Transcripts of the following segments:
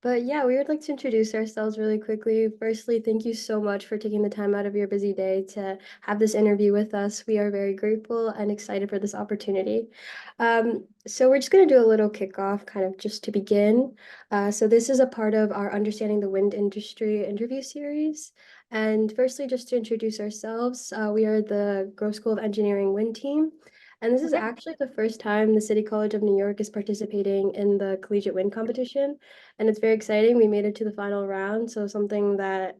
But yeah, we would like to introduce ourselves really quickly. Firstly, thank you so much for taking the time out of your busy day to have this interview with us. We are very grateful and excited for this opportunity. So we're just going to do a little kickoff, kind of just to begin. So this is a part of our Understanding the Wind Industry interview series. And firstly, just to introduce ourselves, we are the Grove School of Engineering Wind Team. And this is Okay. actually the first time the City College of New York is participating in the collegiate wind competition. And it's very exciting. We made it to the final round, so something that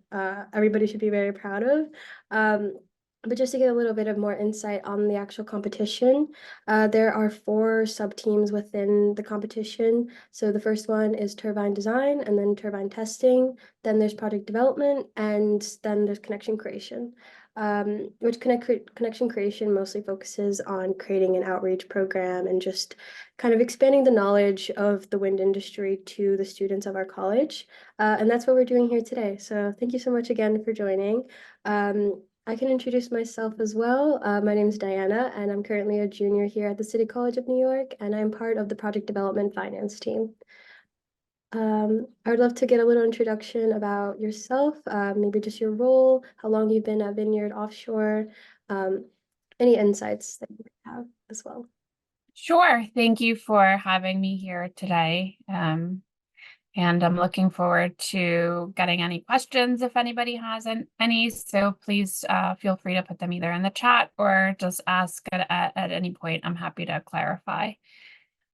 everybody should be very proud of. Um, but just to get a little bit of more insight on the actual competition, there are four sub-teams within the competition. So the first one is turbine design, and then turbine testing, then there's project development, and then there's connection creation. Which connection creation mostly focuses on creating an outreach program and just kind of expanding the knowledge of the wind industry to the students of our college. And that's what we're doing here today. So thank you so much again for joining. I can introduce myself as well. My name is Diana, and I'm currently a junior here at the City College of New York, and I'm part of the project development finance team. I would love to get a little introduction about yourself, maybe just your role, how long you've been at Vineyard Offshore, um, any insights that you have as well. Sure. Thank you for having me here today. And I'm looking forward to getting any questions if anybody has any. So please feel free to put them either in the chat or just ask at any point. I'm happy to clarify.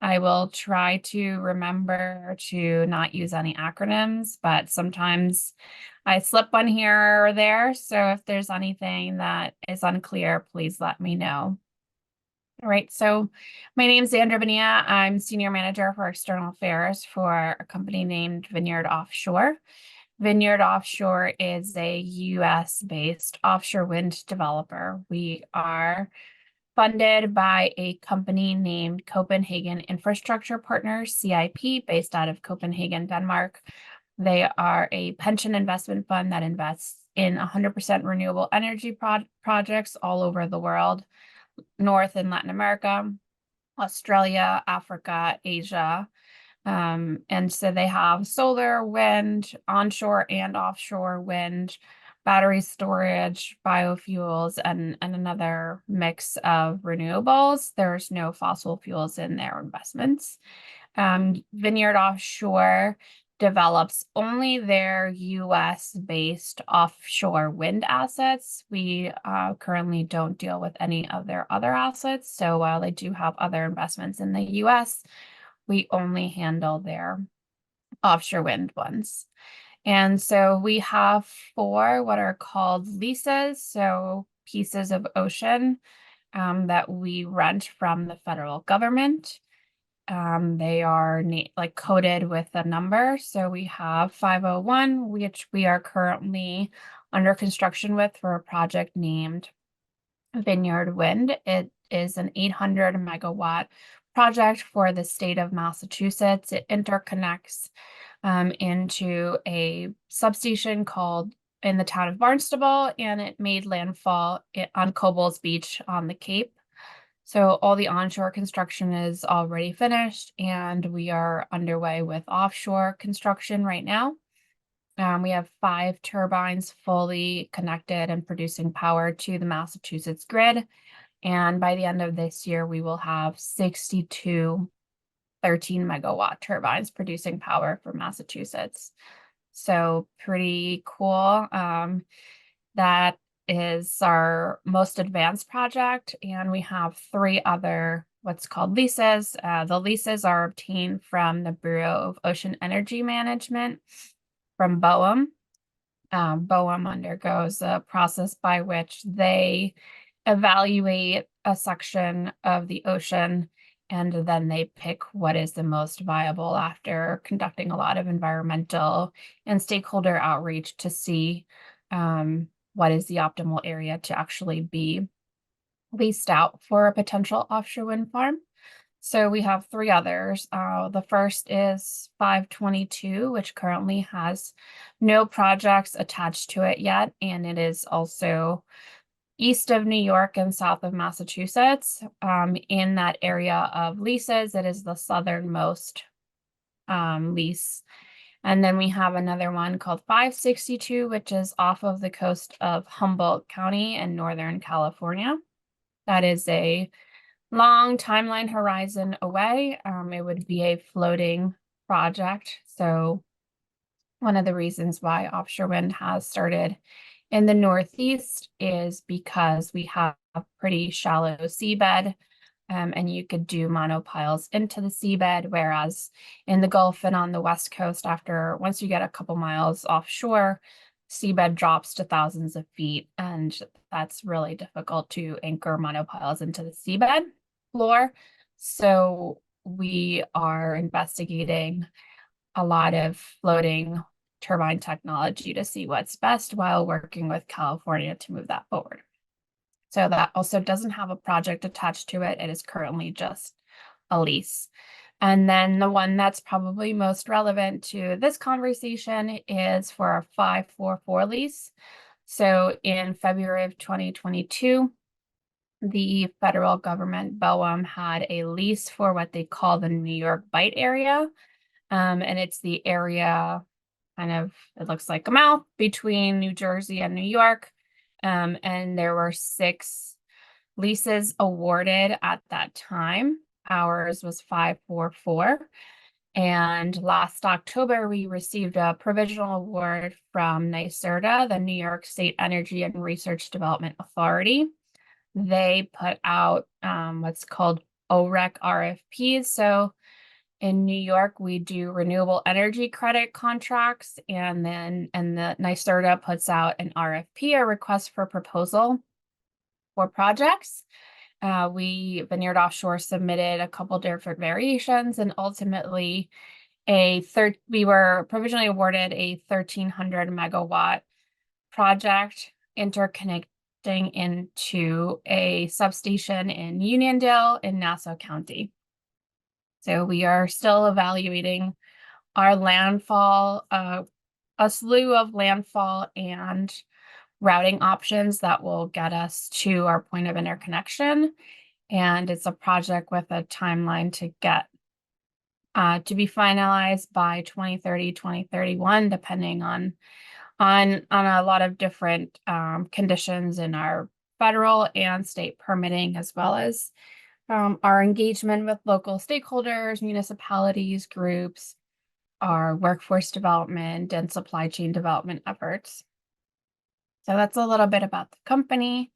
I will try to remember to not use any acronyms, but sometimes I slip one here or there. So if there's anything that is unclear, please let me know. All right, so my name is Andrea Bonilla. I'm Senior Manager for External Affairs for a company named Vineyard Offshore. Vineyard Offshore is a US-based offshore wind developer. We are funded by a company named Copenhagen Infrastructure Partners, CIP, based out of Copenhagen, Denmark. They are a pension investment fund that invests in 100% renewable energy projects all over the world. North and Latin America, Australia, Africa, Asia. And so they have solar, wind, onshore and offshore wind, battery storage, biofuels, and another mix of renewables. There's no fossil fuels in their investments. Vineyard Offshore develops only their US-based offshore wind assets. We currently don't deal with any of their other assets. So while they do have other investments in the US, we only handle their offshore wind ones. And so we have four what are called leases, so pieces of ocean that we rent from the federal government. They are like coded with a number. So we have 501, which we are currently under construction with for a project named Vineyard Wind. It is an 800 megawatt project for the state of Massachusetts. It interconnects into a substation called in the town of Barnstable, and it made landfall on Coble's Beach on the Cape. So all the onshore construction is already finished, and we are underway with offshore construction right now. We have 5 turbines fully connected and producing power to the Massachusetts grid. And by the end of this year, we will have 62 13 megawatt turbines producing power for Massachusetts. So pretty cool. That is our most advanced project, and we have 3 other what's called leases. The leases are obtained from the Bureau of Ocean Energy Management, from BOEM. BOEM undergoes a process by which they evaluate a section of the ocean, and then they pick what is the most viable after conducting a lot of environmental and stakeholder outreach to see what is the optimal area to actually be leased out for a potential offshore wind farm. So we have 3 others. The first is 522, which currently has no projects attached to it yet, and it is also east of New York and south of Massachusetts. In that area of leases, it is the southernmost lease. And then we have another one called 562, which is off of the coast of Humboldt County in Northern California. That is a long timeline horizon away. It would be a floating project. So one of the reasons why offshore wind has started in the Northeast is because we have a pretty shallow seabed, and you could do monopiles into the seabed, whereas in the Gulf and on the West Coast, once you get a couple miles offshore, seabed drops to thousands of feet, and that's really difficult to anchor monopiles into the seabed floor. So we are investigating a lot of floating turbine technology to see what's best while working with California to move that forward. So that also doesn't have a project attached to it. It is currently just a lease. And then the one that's probably most relevant to this conversation is for our 544 lease. So in February of 2022, the federal government, BOEM, had a lease for what they call the New York Bight area. And it's the area it looks like a mouth between New Jersey and New York. And there were 6 leases awarded at that time. Ours was 544. And last October, we received a provisional award from NYSERDA, the New York State Energy and Research Development Authority. They put out what's called OREC RFPs. So in New York, we do renewable energy credit contracts, and the NYSERDA puts out an RFP, a request for proposal for projects. Vineyard Offshore submitted a couple different variations, and ultimately we were provisionally awarded a 1,300 megawatt project interconnecting into a substation in Uniondale in Nassau County. So we are still evaluating our landfall, a slew of landfall and routing options that will get us to our point of interconnection. And it's a project with a timeline to get to be finalized by 2030, 2031, depending on a lot of different conditions in our federal and state permitting, as well as our engagement with local stakeholders, municipalities, groups, our workforce development and supply chain development efforts. So that's a little bit about the company.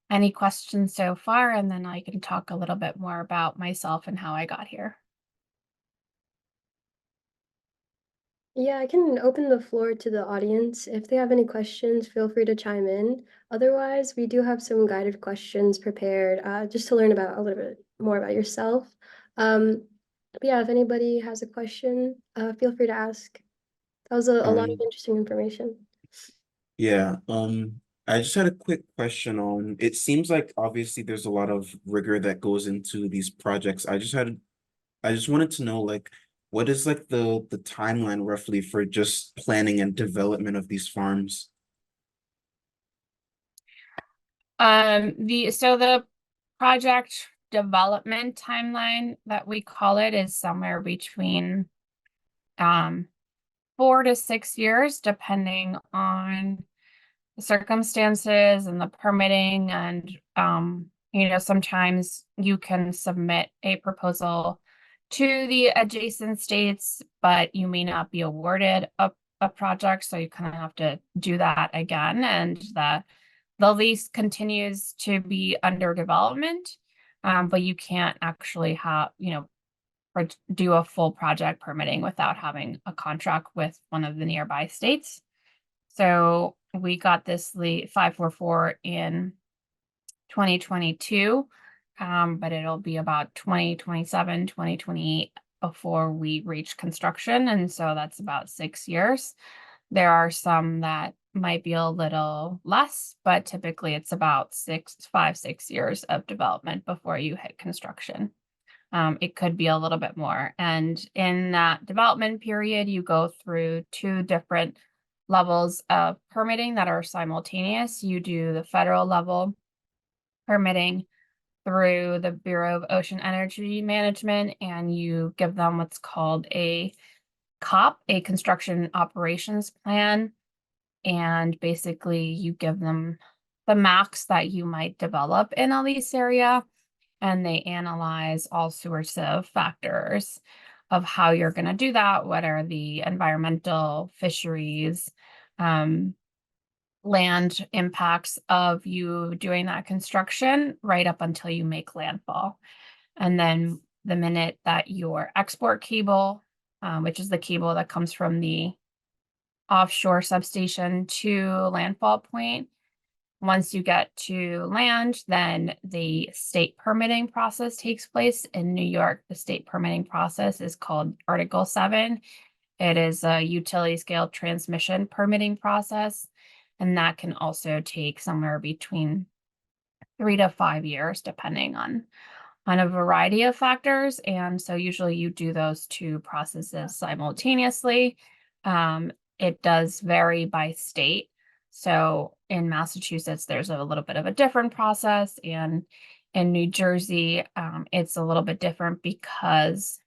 Any questions so far? And then I can talk a little bit more about myself and how I got here. Yeah, I can open the floor to the audience. If they have any questions, feel free to chime in. Otherwise, we do have some guided questions prepared, just to learn about a little bit more about yourself. But yeah, if anybody has a question, feel free to ask. That was a lot of Um, interesting information. yeah, I just had a quick question on, it seems like obviously there's a lot of rigor that goes into these projects. I just wanted to know, like, what is like the timeline roughly for just planning and development of these farms? The project development timeline that we call it is somewhere between 4 to 6 years, depending on the circumstances and the permitting. And sometimes you can submit a proposal to the adjacent states, but you may not be awarded a project, so you kind of have to do that again. And the lease continues to be under development, but you can't actually do a full project permitting without having a contract with one of the nearby states. So we got this 544 in 2022, but it'll be about 2027, 2028 before we reach construction. And so that's about 6 years. There are some that might be a little less, but typically it's about 6 years of development before you hit construction. It could be a little bit more. And in that development period, you go through 2 different levels of permitting that are simultaneous. You do the federal level permitting through the Bureau of Ocean Energy Management, and you give them what's called a COP, a construction operations plan, and basically you give them the max that you might develop in a lease area, and they analyze all sorts of factors of how you're going to do that. What are the environmental, fisheries, land impacts of you doing that construction right up until you make landfall. And then the minute that your export cable, which is the cable that comes from the offshore substation to landfall point, once you get to land, then the state permitting process takes place. In New York, the state permitting process is called Article 7. It is a utility scale transmission permitting process, and that can also take somewhere between 3 to 5 years, depending on a variety of factors. And so usually you do those two processes simultaneously. It does vary by state. So in Massachusetts, there's a little bit of a different process. And in New Jersey, it's a little bit different because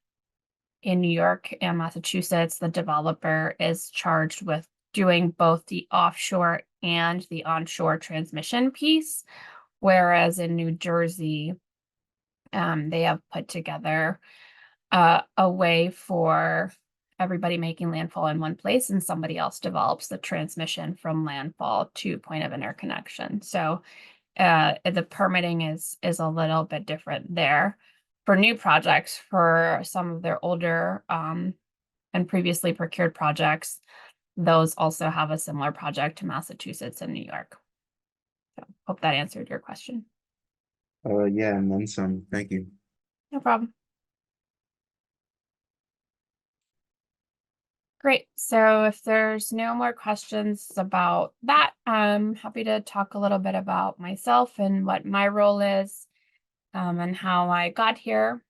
in New York and Massachusetts, the developer is charged with doing both the offshore and the onshore transmission piece. Whereas in New Jersey, they have put together a way for everybody making landfall in one place, and somebody else develops the transmission from landfall to point of interconnection. So the permitting is a little bit different there. For new projects, for some of their older and previously procured projects, those also have a similar project to Massachusetts and New York. So hope that answered your question. Yeah, and then some. Thank you. No problem. Great. So if there's no more questions about that, I'm happy to talk a little bit about myself and what my role is, and how I got here.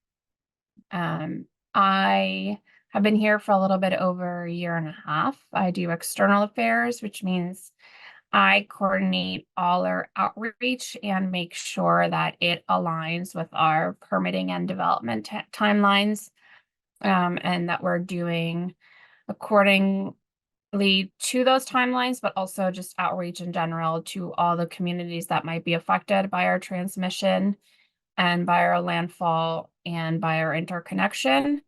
I have been here for a little bit over a year and a half. I do external affairs, which means I coordinate all our outreach and make sure that it aligns with our permitting and development timelines, and that we're doing accordingly to those timelines, but also just outreach in general to all the communities that might be affected by our transmission and by our landfall and by our interconnection,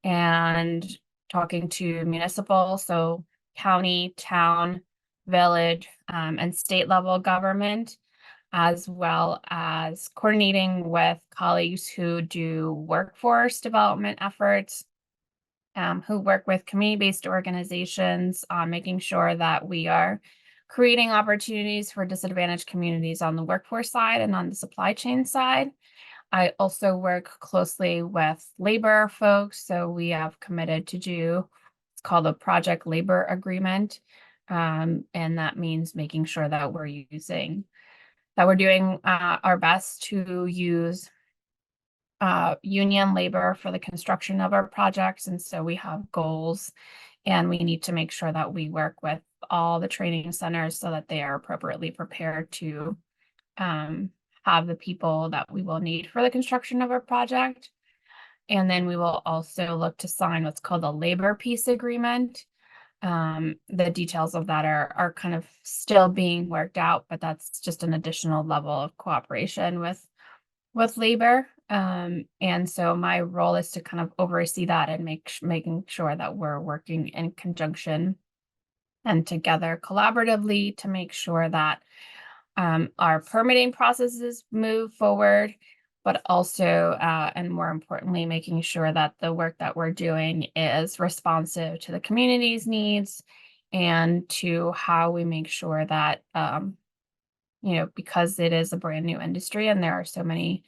and talking to municipal, so county, town, village, and state level government, as well as coordinating with colleagues who do workforce development efforts, who work with community-based organizations on making sure that we are creating opportunities for disadvantaged communities on the workforce side and on the supply chain side. I also work closely with labor folks, so we have committed to do it's called a project labor agreement, and that means making sure that we're doing our best to use union labor for the construction of our projects. And so we have goals, and we need to make sure that we work with all the training centers so that they are appropriately prepared to have the people that we will need for the construction of our project. And then we will also look to sign what's called a labor peace agreement. The details of that are kind of still being worked out, but that's just an additional level of cooperation with labor. And so my role is to kind of oversee that and making sure that we're working in conjunction and together collaboratively to make sure that our permitting processes move forward, but also, and more importantly, making sure that the work that we're doing is responsive to the community's needs and to how we make sure that, because it is a brand new industry and there are so many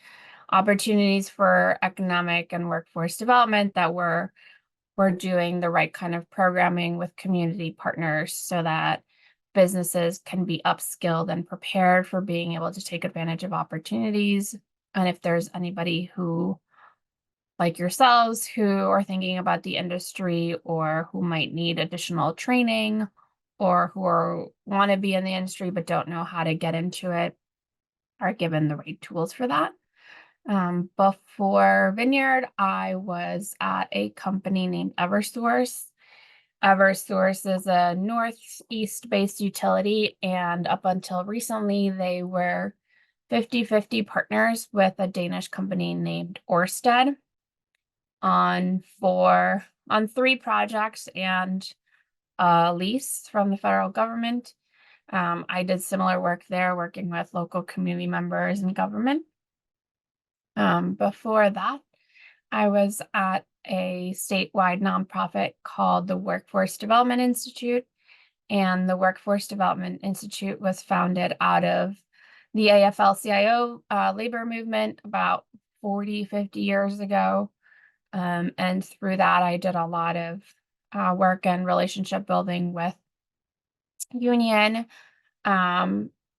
opportunities for economic and workforce development, that we're doing the right kind of programming with community partners so that businesses can be upskilled and prepared for being able to take advantage of opportunities. And if there's anybody who, like yourselves, who are thinking about the industry or who might need additional training or who want to be in the industry but don't know how to get into it, are given the right tools for that. Before Vineyard, I was at a company named Eversource, Eversource is a Northeast-based utility, and up until recently, they were 50-50 partners with a Danish company named Ørsted on 3 projects and a lease from the federal government. I did similar work there, working with local community members and government. Before that, I was at a statewide nonprofit called the Workforce Development Institute. And the Workforce Development Institute was founded out of the AFL-CIO labor movement about 40-50 years ago. And through that, I did a lot of work and relationship building with union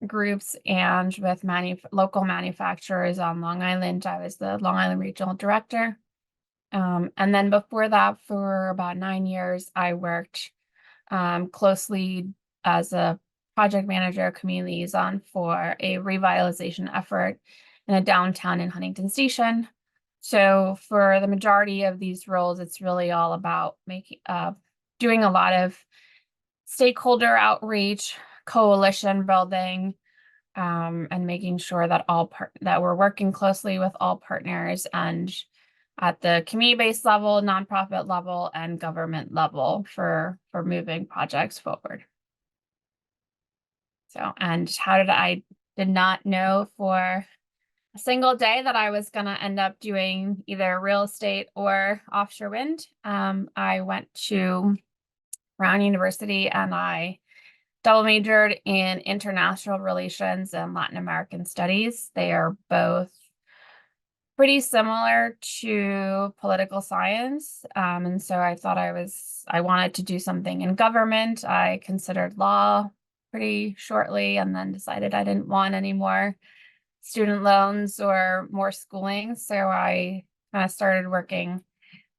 groups and with local manufacturers on Long Island. I was the Long Island Regional Director. And then before that, for about 9 years, I worked closely as a project manager, community liaison for a revitalization effort in a downtown in Huntington Station. So for the majority of these roles, it's really all about doing a lot of stakeholder outreach, coalition building, and making sure that that we're working closely with all partners and at the community-based level, nonprofit level, and government level for moving projects forward. So, and I did not know for a single day that I was going to end up doing either real estate or offshore wind. I went to Brown University and I double majored in international relations and Latin American studies. They are both pretty similar to political science. And so I thought I wanted to do something in government. I considered law pretty shortly and then decided I didn't want any more student loans or more schooling. So I kind of started working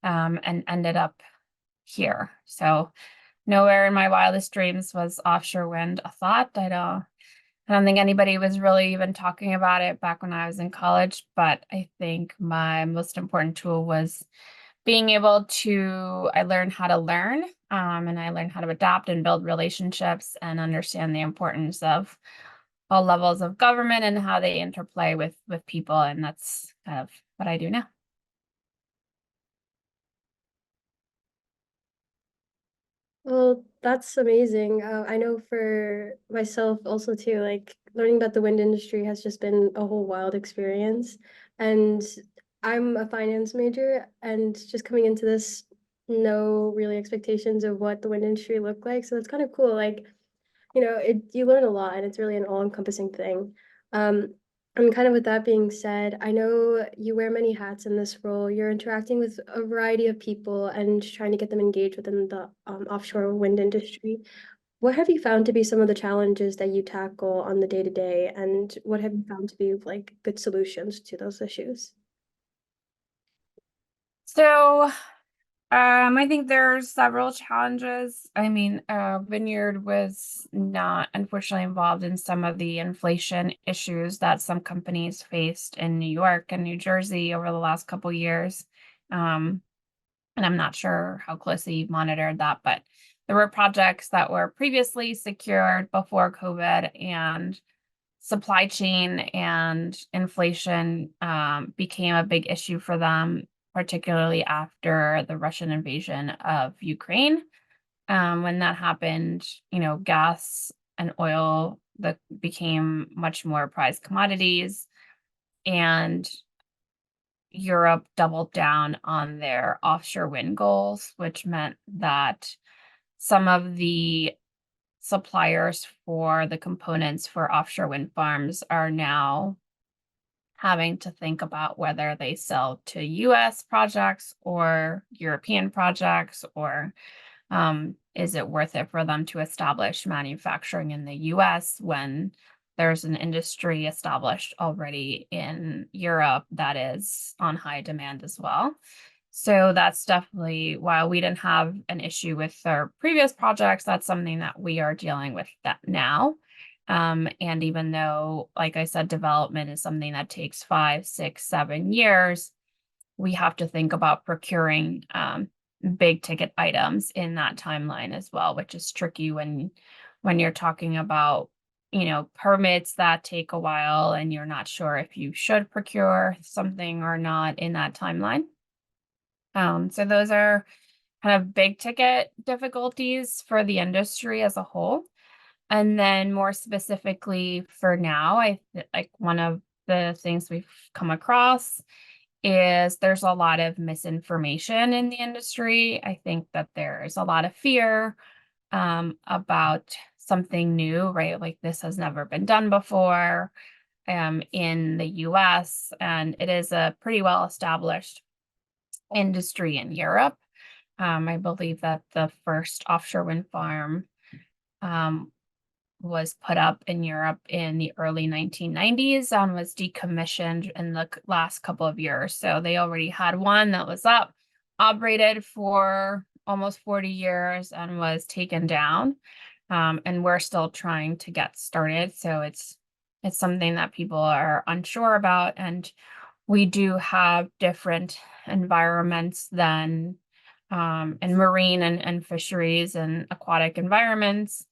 and ended up here. So nowhere in my wildest dreams was offshore wind a thought. I don't think anybody was really even talking about it back when I was in college, but I think my most important tool was being able to, I learned how to learn, and I learned how to adapt and build relationships and understand the importance of all levels of government and how they interplay with people. And that's kind of what I do now. Well, that's amazing. I know for myself also too, like learning about the wind industry has just been a whole wild experience. And I'm a finance major and just coming into this, no really expectations of what the wind industry looked like. So it's kind of cool. Like, you learn a lot and it's really an all-encompassing thing. And kind of with that being said, I know you wear many hats in this role. You're interacting with a variety of people and trying to get them engaged within the offshore wind industry. What have you found to be some of the challenges that you tackle on the day-to-day, and what have you found to be like good solutions to those issues? So I think there's several challenges. I mean, Vineyard was not unfortunately involved in some of the inflation issues that some companies faced in New York and New Jersey over the last couple years. And I'm not sure how closely you've monitored that, but there were projects that were previously secured before COVID, and supply chain and inflation became a big issue for them, particularly after the Russian invasion of Ukraine. When that happened, gas and oil that became much more prized commodities, and Europe doubled down on their offshore wind goals, which meant that some of the suppliers for the components for offshore wind farms are now having to think about whether they sell to US projects or European projects, or is it worth it for them to establish manufacturing in the US when there's an industry established already in Europe that is on high demand as well. So that's definitely, while we didn't have an issue with our previous projects, that's something that we are dealing with that now. And even though, like I said, development is something that takes 5, 6, 7 years, we have to think about procuring big ticket items in that timeline as well, which is tricky when you're talking about, permits that take a while and you're not sure if you should procure something or not in that timeline. So those are kind of big ticket difficulties for the industry as a whole. And then more specifically for now, like one of the things we've come across is there's a lot of misinformation in the industry. I think that there's a lot of fear about something new, right? Like this has never been done before in the US, and it is a pretty well established industry in Europe. I believe that the first offshore wind farm was put up in Europe in the early 1990s and was decommissioned in the last couple of years. So they already had one that was up, operated for almost 40 years and was taken down. And we're still trying to get started. So it's something that people are unsure about. And we do have different environments than in marine and fisheries and aquatic environments.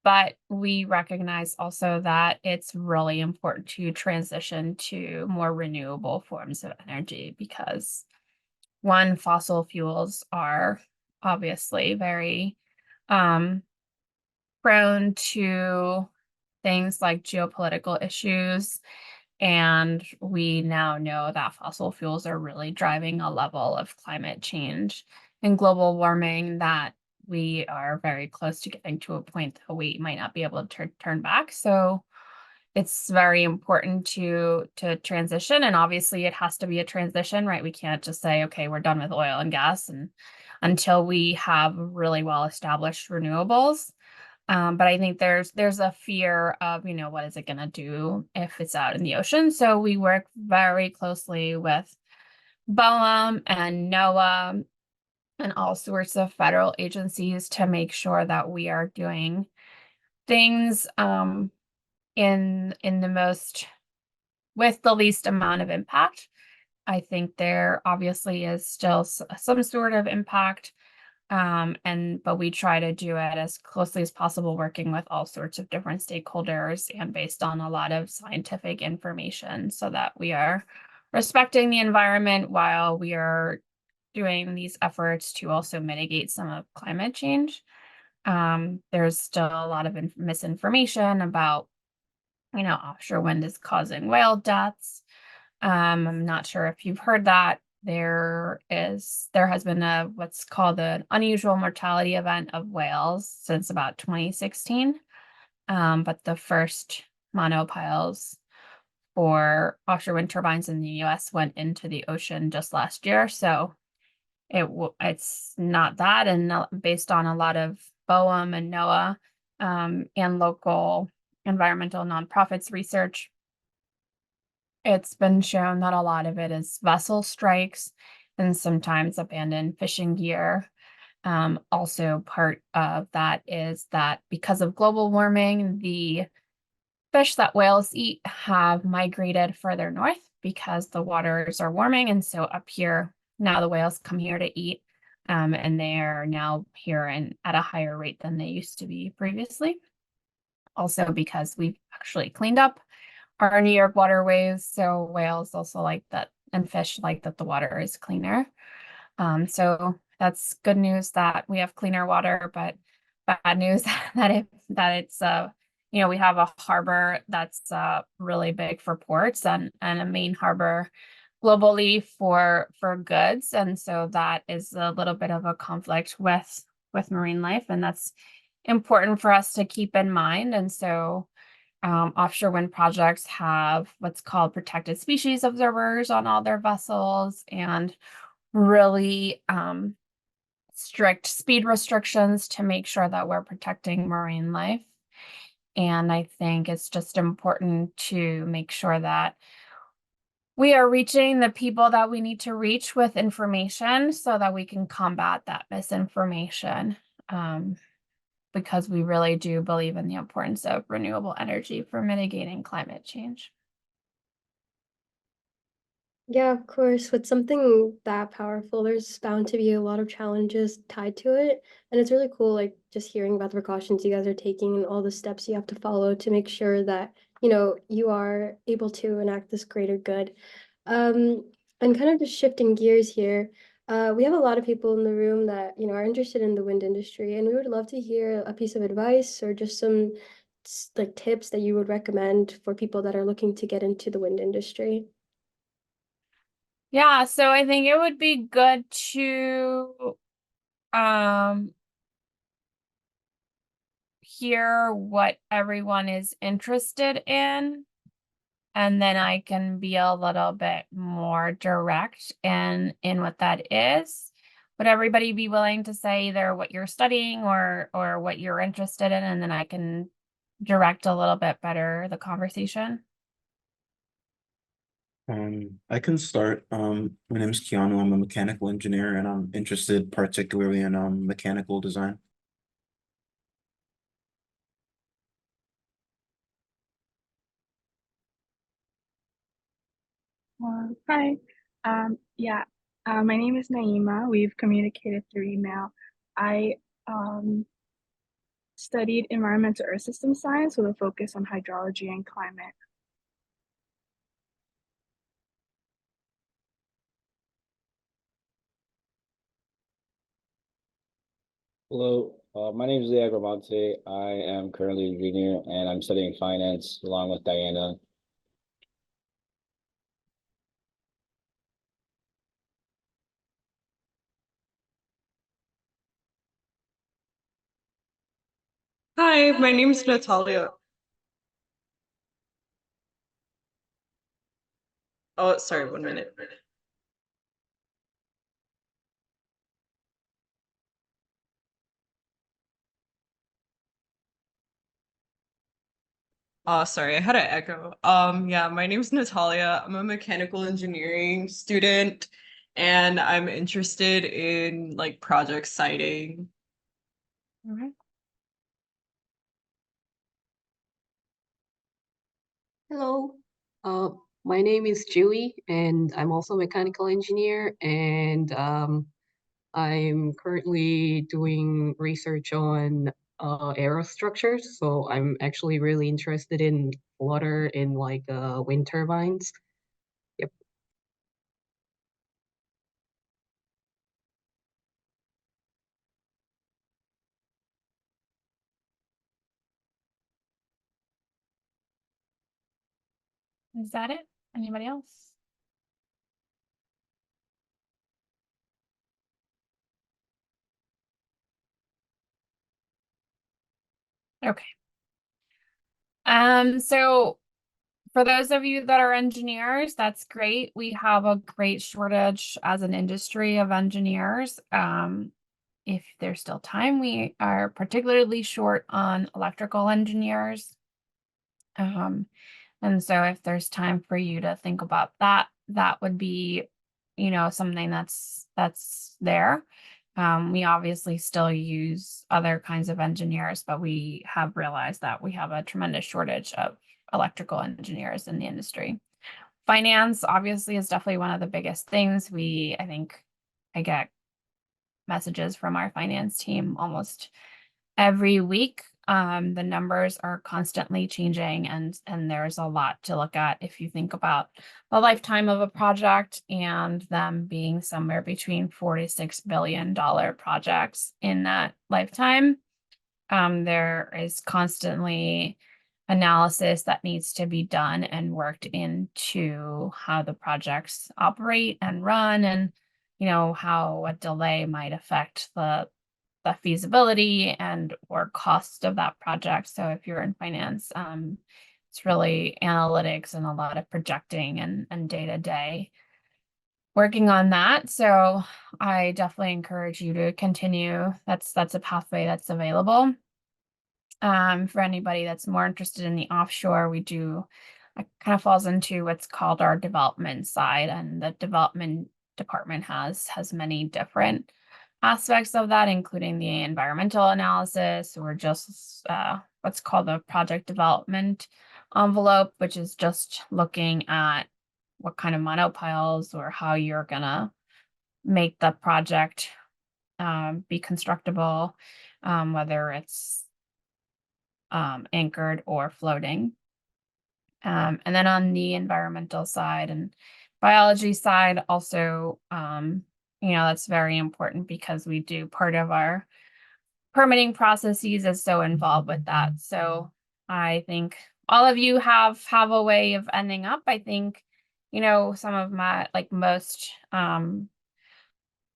But we recognize also that it's really important to transition to more renewable forms of energy because one, fossil fuels are obviously very prone to things like geopolitical issues. And we now know that fossil fuels are really driving a level of climate change and global warming that we are very close to getting to a point that we might not be able to turn back. So it's very important to transition. And obviously it has to be a transition, right? We can't just say, okay, we're done with oil and gas and until we have really well-established renewables. But I think there's a fear of, what is it going to do if it's out in the ocean? So we work very closely with BOEM and NOAA and all sorts of federal agencies to make sure that we are doing things in the most with the least amount of impact. I think there obviously is still some sort of impact. But we try to do it as closely as possible, working with all sorts of different stakeholders and based on a lot of scientific information so that we are respecting the environment while we are doing these efforts to also mitigate some of climate change. There's still a lot of misinformation about, offshore wind is causing whale deaths. I'm not sure if you've heard that. There has been what's called an unusual mortality event of whales since about 2016. But the first monopiles for offshore wind turbines in the US went into the ocean just last year. So it's not that, and based on a lot of BOEM and NOAA and local environmental nonprofits research, it's been shown that a lot of it is vessel strikes and sometimes abandoned fishing gear. Also, part of that is that because of global warming, the fish that whales eat have migrated further north because the waters are warming. And so up here, now the whales come here to eat, and they are now here and at a higher rate than they used to be previously. Also because we've actually cleaned up our New York waterways, so whales also like that, and fish like that the water is cleaner. So that's good news that we have cleaner water, but bad news that it's we have a harbor that's really big for ports and a main harbor globally for goods, and so that is a little bit of a conflict with marine life, and that's important for us to keep in mind. And so offshore wind projects have what's called protected species observers on all their vessels and really strict speed restrictions to make sure that we're protecting marine life. And I think it's just important to make sure that we are reaching the people that we need to reach with information so that we can combat that misinformation. Because we really do believe in the importance of renewable energy for mitigating climate change. Yeah, of course. With something that powerful, there's bound to be a lot of challenges tied to it. And it's really cool, like just hearing about the precautions you guys are taking and all the steps you have to follow to make sure that, you are able to enact this greater good. Um, and kind of just shifting gears here, we have a lot of people in the room that, are interested in the wind industry, and we would love to hear a piece of advice or just some like tips that you would recommend for people that are looking to get into the wind industry. Yeah, so I think it would be good to hear what everyone is interested in, and then I can be a little bit more direct in what that is. Would everybody be willing to say either what you're studying or what you're interested in, and then I can direct a little bit better the conversation? I can start. My name is Keanu. I'm a mechanical engineer and I'm interested particularly in mechanical design. Hi. Yeah, my name is Naima. We've communicated through email. I studied environmental earth system science with a focus on hydrology and climate. Hello, my name is Lea Gramonte. I am currently a junior and I'm studying finance along with Diana. Hi, my name is Natalia. Oh, sorry, 1 minute. Oh, sorry, I had an echo. Yeah, my name is Natalia. I'm a mechanical engineering student, and I'm interested in like project siting. All right. Hello, my name is Julie, and I'm also a mechanical engineer, and I'm currently doing research on aerostructures. So I'm actually really interested in water in like wind turbines. Yep. Is that it? Anybody else? Okay. So for those of you that are engineers, that's great. We have a great shortage as an industry of engineers. If there's still time, we are particularly short on electrical engineers. And so if there's time for you to think about that, that would be, something that's there. We obviously still use other kinds of engineers, but we have realized that we have a tremendous shortage of electrical engineers in the industry. Finance obviously is definitely one of the biggest things. I think I get messages from our finance team almost every week. The numbers are constantly changing and there's a lot to look at if you think about the lifetime of a project and them being somewhere between $4 to $6 billion projects in that lifetime. There is constantly analysis that needs to be done and worked into how the projects operate and run, and how a delay might affect the feasibility and or cost of that project. So if you're in finance, it's really analytics and a lot of projecting and day to day working on that. So I definitely encourage you to continue. That's a pathway that's available. For anybody that's more interested in the offshore, it kind of falls into what's called our development side, and the development department has many different aspects of that, including the environmental analysis, or just what's called the project development envelope, which is just looking at what kind of monopiles or how you're gonna make the project be constructible, whether it's anchored or floating. And then on the environmental side and biology side, also, that's very important because we do part of our permitting processes is so involved with that. So I think all of you have a way of ending up. I think, some of my most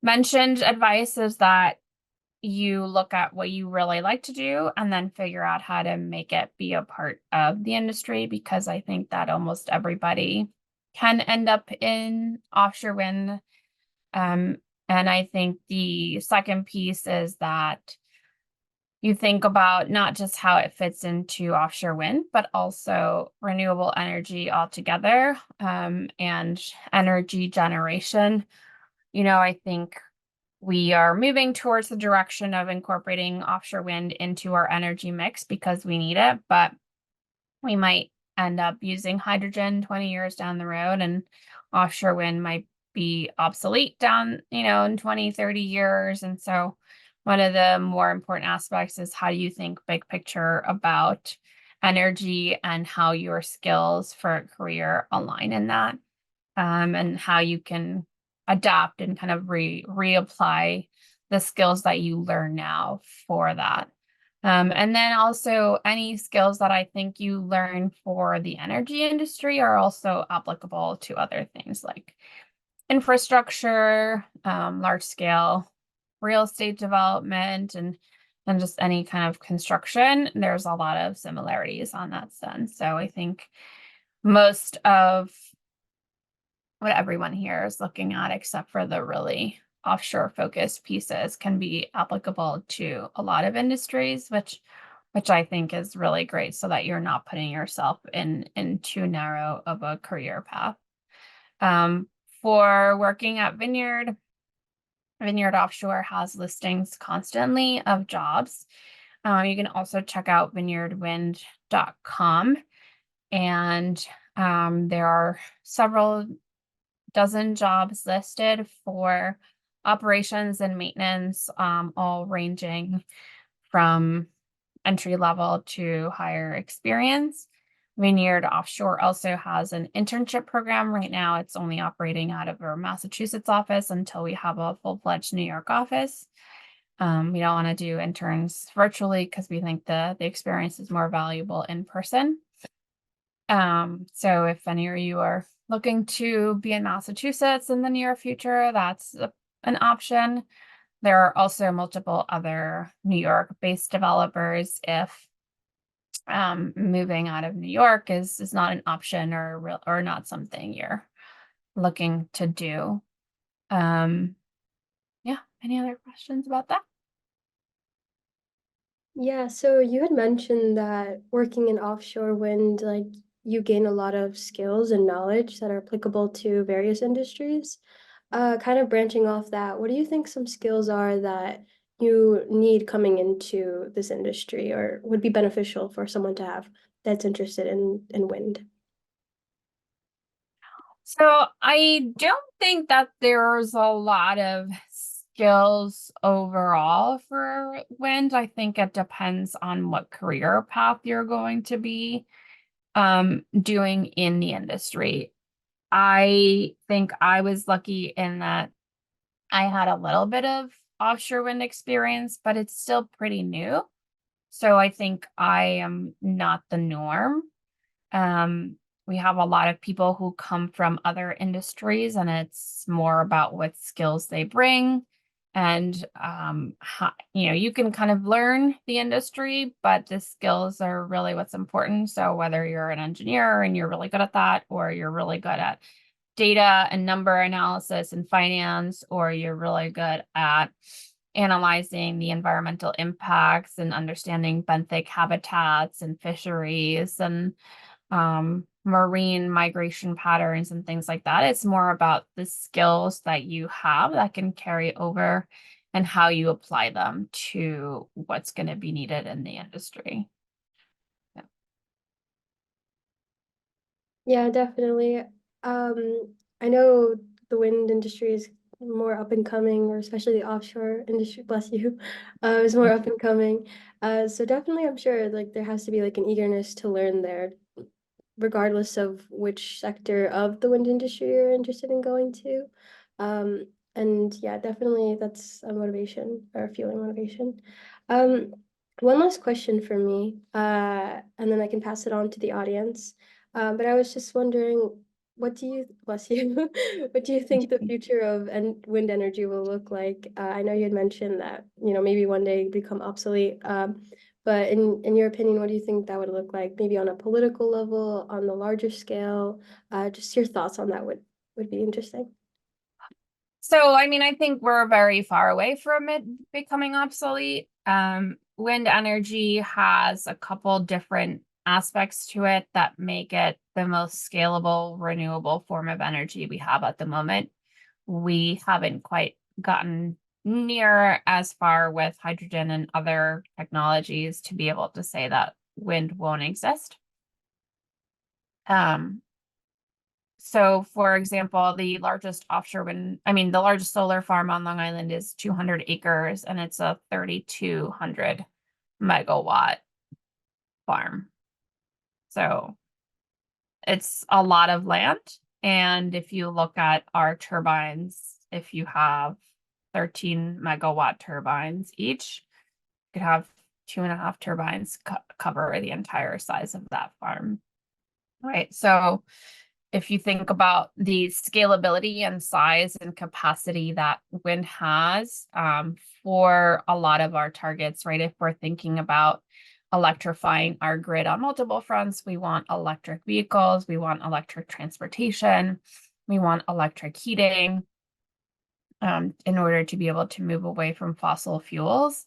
mentioned advice is that you look at what you really like to do and then figure out how to make it be a part of the industry, because I think that almost everybody can end up in offshore wind. And I think the second piece is that you think about not just how it fits into offshore wind, but also renewable energy altogether, and energy generation. I think we are moving towards the direction of incorporating offshore wind into our energy mix because we need it, but we might end up using hydrogen 20 years down the road, and offshore wind might be obsolete down, in 20, 30 years. And so one of the more important aspects is how do you think big picture about energy and how your skills for a career align in that, and how you can adapt and kind of reapply the skills that you learn now for that. And then also any skills that I think you learn for the energy industry are also applicable to other things like infrastructure, large scale real estate development, and just any kind of construction. There's a lot of similarities on that sense. So I think most of what everyone here is looking at, except for the really offshore focused pieces, can be applicable to a lot of industries, which I think is really great, so that you're not putting yourself in too narrow of a career path. For working at Vineyard Offshore has listings constantly of jobs. You can also check out vineyardwind.com, and there are several dozen jobs listed for operations and maintenance, all ranging from entry level to higher experience. Vineyard Offshore also has an internship program. Right now, it's only operating out of our Massachusetts office until we have a full-fledged New York office. We don't want to do interns virtually because we think the experience is more valuable in person. So if any of you are looking to be in Massachusetts in the near future, that's an option. There are also multiple other New York-based developers if moving out of New York is not an option or not something you're looking to do. Yeah, any other questions about that? Yeah, so you had mentioned that working in offshore wind, you gain a lot of skills and knowledge that are applicable to various industries. Kind of branching off that, what do you think some skills are that you need coming into this industry or would be beneficial for someone to have that's interested in wind? So I don't think that there's a lot of skills overall for wind. I think it depends on what career path you're going to be doing in the industry. I think I was lucky in that I had a little bit of offshore wind experience, but it's still pretty new. So I think I am not the norm. We have a lot of people who come from other industries, and it's more about what skills they bring. And, you can kind of learn the industry, but the skills are really what's important. So whether you're an engineer and you're really good at that, or you're really good at data and number analysis and finance, or you're really good at analyzing the environmental impacts and understanding benthic habitats and fisheries and marine migration patterns and things like that. It's more about the skills that you have that can carry over and how you apply them to what's going to be needed in the industry. Yeah, definitely. I know the wind industry is more up and coming, or especially the offshore industry, bless you, is more up and coming. So definitely I'm sure like there has to be like an eagerness to learn there, regardless of which sector of the wind industry you're interested in going to. And yeah, definitely that's a motivation or a fueling motivation. Um, One last question for me, and then I can pass it on to the audience. But I was just wondering, what do you, bless you, what do you think the future of wind energy will look like? I know you had mentioned that, maybe one day become obsolete. But in your opinion, what do you think that would look like? Maybe on a political level, on the larger scale? Just your thoughts on that would be interesting. So, I mean, I think we're very far away from it becoming obsolete. Wind energy has a couple different aspects to it that make it the most scalable, renewable form of energy we have at the moment. We haven't quite gotten near as far with hydrogen and other technologies to be able to say that wind won't exist. So for example, the largest the largest solar farm on Long Island is 200 acres and it's a 3,200 megawatt farm. So it's a lot of land. And if you look at our turbines, if you have 13 megawatt turbines each, you could have 2.5 turbines cover the entire size of that farm. Right. So if you think about the scalability and size and capacity that wind has for a lot of our targets, right? If we're thinking about electrifying our grid on multiple fronts, we want electric vehicles, we want electric transportation, we want electric heating in order to be able to move away from fossil fuels.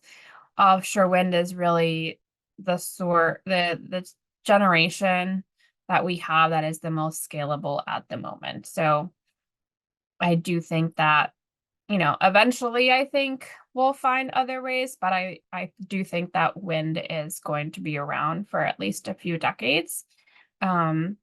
Offshore wind is really the generation that we have that is the most scalable at the moment. So I do think that, eventually I think we'll find other ways, but I do think that wind is going to be around for at least a few decades. The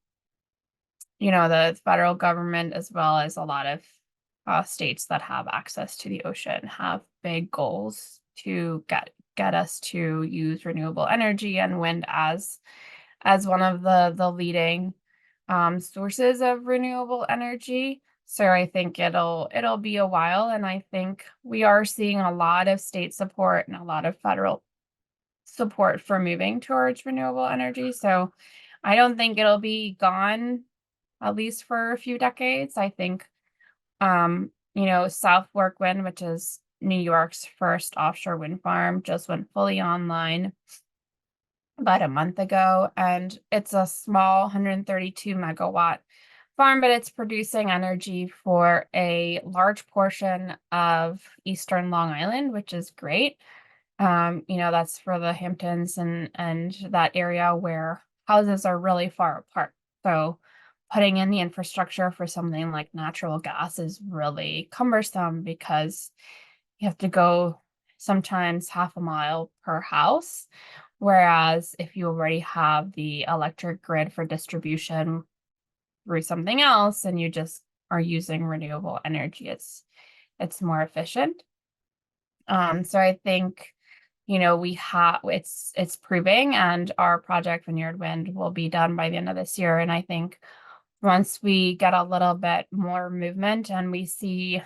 federal government, as well as a lot of states that have access to the ocean, have big goals to get us to use renewable energy, and wind as one of the leading sources of renewable energy. So I think it'll be a while, and I think we are seeing a lot of state support and a lot of federal support for moving towards renewable energy. So I don't think it'll be gone at least for a few decades. I think South Fork Wind, which is New York's first offshore wind farm, just went fully online about a month ago, and it's a small 132 megawatt farm, but it's producing energy for a large portion of eastern Long Island, which is great. That's for the Hamptons and that area where houses are really far apart. So putting in the infrastructure for something like natural gas is really cumbersome because you have to go sometimes half a mile per house. Whereas if you already have the electric grid for distribution through something else and you just are using renewable energy, it's more efficient. So I think, it's proving, and our project Vineyard Wind will be done by the end of this year. And I think once we get a little bit more movement and we see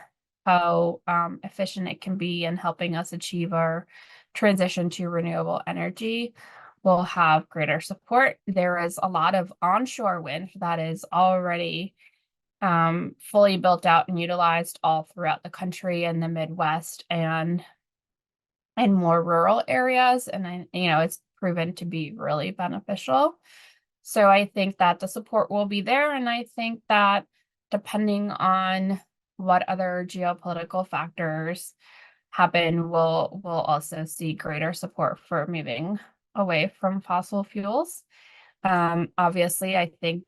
how efficient it can be in helping us achieve our transition to renewable energy, we'll have greater support. There is a lot of onshore wind that is already fully built out and utilized all throughout the country in the Midwest and more rural areas. And it's proven to be really beneficial. So I think that the support will be there. And I think that depending on what other geopolitical factors happen, we'll also see greater support for moving away from fossil fuels. Obviously, I think,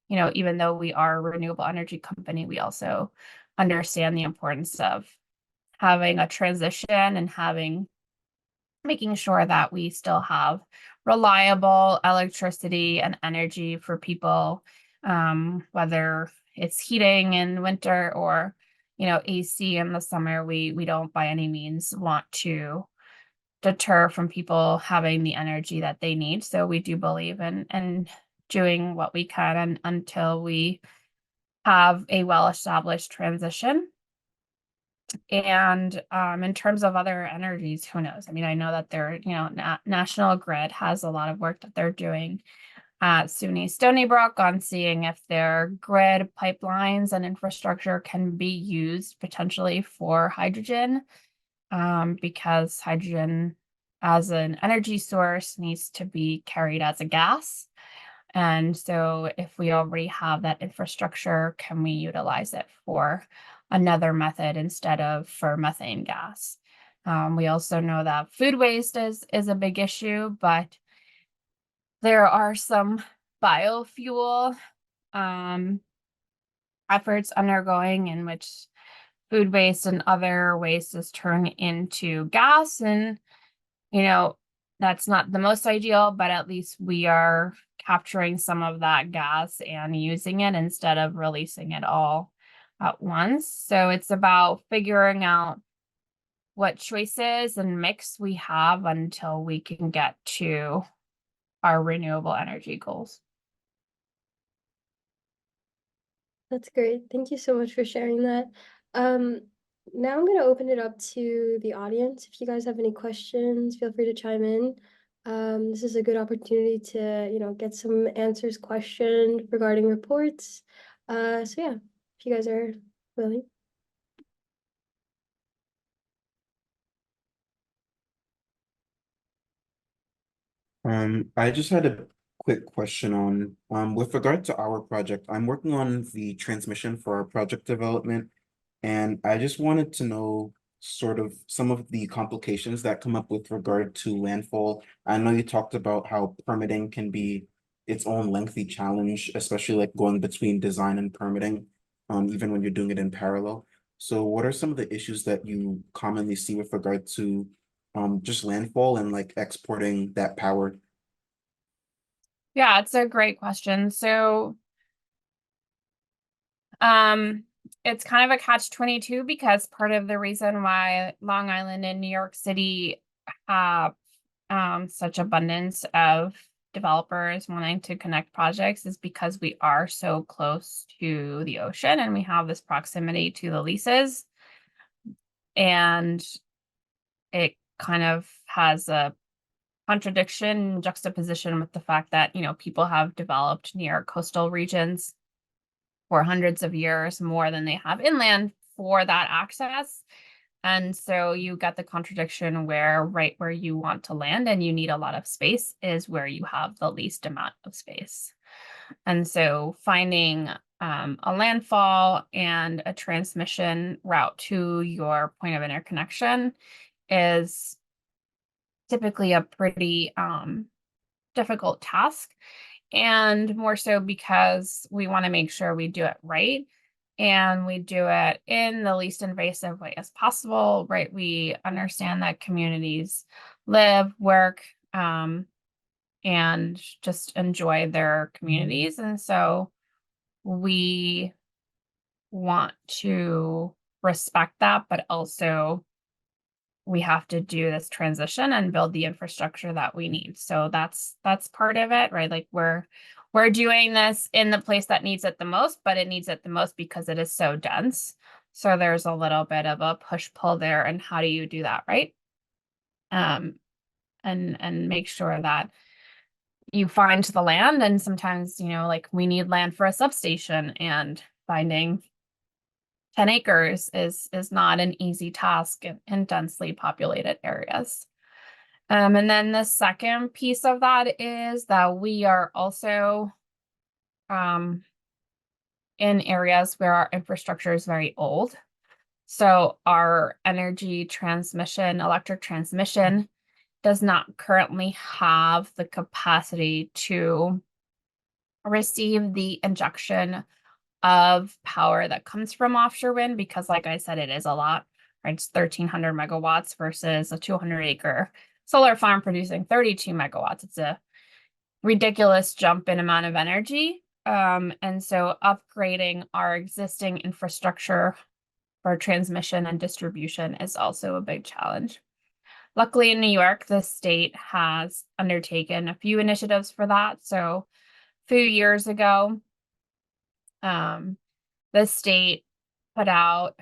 even though we are a renewable energy company, we also understand the importance of having a transition and making sure that we still have reliable electricity and energy for people, whether it's heating in winter or, AC in the summer, we don't by any means want to deter from people having the energy that they need. So we do believe in doing what we can until we have a well-established transition. And in terms of other energies, who knows? I mean, I know that they're, National Grid has a lot of work that they're doing at SUNY Stony Brook on seeing if their grid pipelines and infrastructure can be used potentially for hydrogen, because hydrogen as an energy source needs to be carried as a gas. And so if we already have that infrastructure, can we utilize it for another method instead of for methane gas? We also know that food waste is a big issue, but there are some biofuel efforts undergoing in which food waste and other waste is turned into gas. And, that's not the most ideal, but at least we are capturing some of that gas and using it instead of releasing it all at once. So it's about figuring out what choices and mix we have until we can get to our renewable energy goals. That's great. Thank you so much for sharing that. Now I'm going to open it up to the audience. If you guys have any questions, feel free to chime in. This is a good opportunity to, get some answers questioned regarding reports. So yeah, if you guys are willing. I just had a quick question on, with regard to our project, I'm working on the transmission for our project development. And I just wanted to know sort of some of the complications that come up with regard to landfall. I know you talked about how permitting can be its own lengthy challenge, especially like going between design and permitting, even when you're doing it in parallel. So what are some of the issues that you commonly see with regard to just landfall and like exporting that power? Yeah, it's a great question. So it's kind of a catch-22 because part of the reason why Long Island and New York City have such abundance of developers wanting to connect projects is because we are so close to the ocean and we have this proximity to the leases. And it kind of has a contradiction, juxtaposition with the fact that, people have developed near coastal regions for hundreds of years more than they have inland for that access. And so you get the contradiction where right where you want to land and you need a lot of space is where you have the least amount of space. And so finding a landfall and a transmission route to your point of interconnection is typically a pretty difficult task. And more so because we want to make sure we do it right and we do it in the least invasive way as possible, right? We understand that communities live, work, and just enjoy their communities. And so we want to respect that, but also we have to do this transition and build the infrastructure that we need. So that's part of it, right? Like we're doing this in the place that needs it the most, but it needs it the most because it is so dense. So there's a little bit of a push-pull there. And how do you do that, right? And make sure that you find the land. And sometimes, like we need land for a substation, and finding 10 acres is not an easy task in densely populated areas. And then the second piece of that is that we are also in areas where our infrastructure is very old. So our energy transmission, electric transmission does not currently have the capacity to receive the injection of power that comes from offshore wind, because like I said, it is a lot, right? It's 1,300 megawatts versus a 200-acre solar farm producing 32 megawatts. It's a ridiculous jump in amount of energy. And so upgrading our existing infrastructure for transmission and distribution is also a big challenge. Luckily in New York, the state has undertaken a few initiatives for that. So a few years ago, the state put out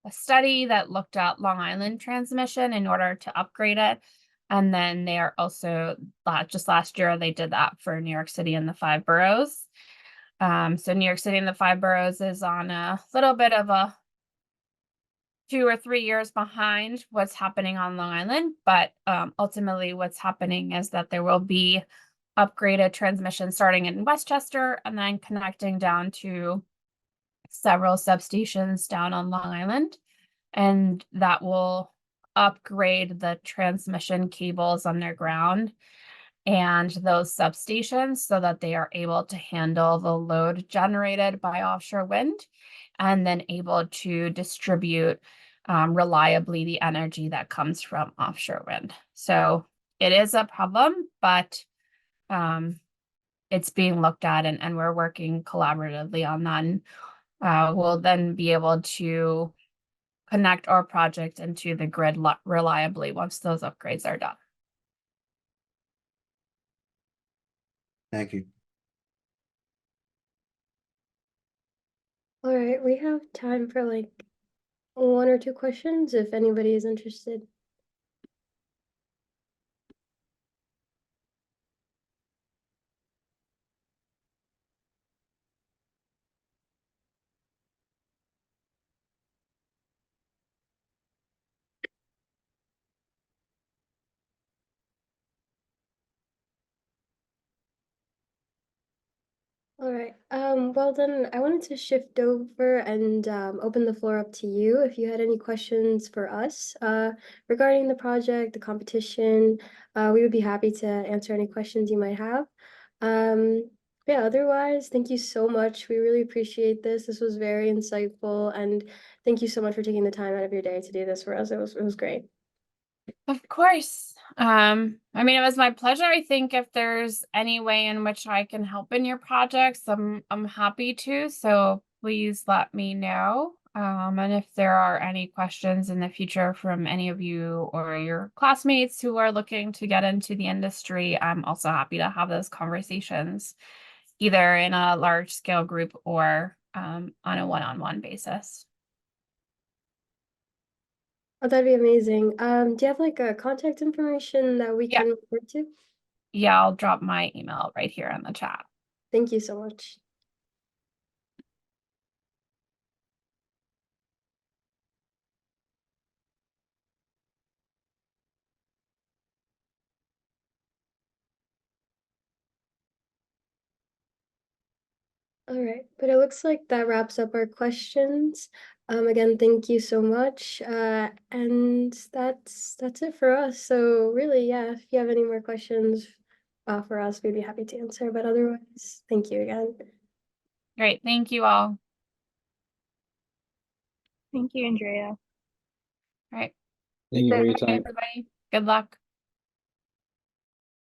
a study that looked at Long Island transmission in order to upgrade it. And then they are also, just last year, they did that for New York City and the 5 boroughs. So New York City and the 5 boroughs is on a little bit of a 2 or 3 years behind what's happening on Long Island. But ultimately what's happening is that there will be upgraded transmission starting in Westchester and then connecting down to several substations down on Long Island. And that will upgrade the transmission cables underground and those substations so that they are able to handle the load generated by offshore wind and then able to distribute reliably the energy that comes from offshore wind. So it is a problem, but it's being looked at and we're working collaboratively on that. And we'll then be able to connect our project into the grid reliably once those upgrades are done. Thank you. All right, we have time for like 1 or 2 questions if anybody is interested. All right. Well then I wanted to shift over and open the floor up to you if you had any questions for us regarding the project, the competition. We would be happy to answer any questions you might have. Yeah, otherwise, thank you so much. We really appreciate this. This was very insightful, and thank you so much for taking the time out of your day to do this for us. It was great. Of course. I mean, it was my pleasure. I think if there's any way in which I can help in your projects, I'm happy to. So please let me know. And if there are any questions in the future from any of you or your classmates who are looking to get into the industry, I'm also happy to have those conversations, either in a large scale group or on a one-on-one basis. Oh, that'd be amazing. Do you have like a contact information that we Yeah. can refer to? Yeah, I'll drop my email right here in the chat. Thank you so much. All right, but it looks like that wraps up our questions. Again, thank you so much. And that's it for us. So really, yeah, if you have any more questions for us, we'd be happy to answer. But otherwise, thank you again. Great. Thank you all. Thank you, Andrea. All right. Thank you for your Bye, time. everybody. Good luck.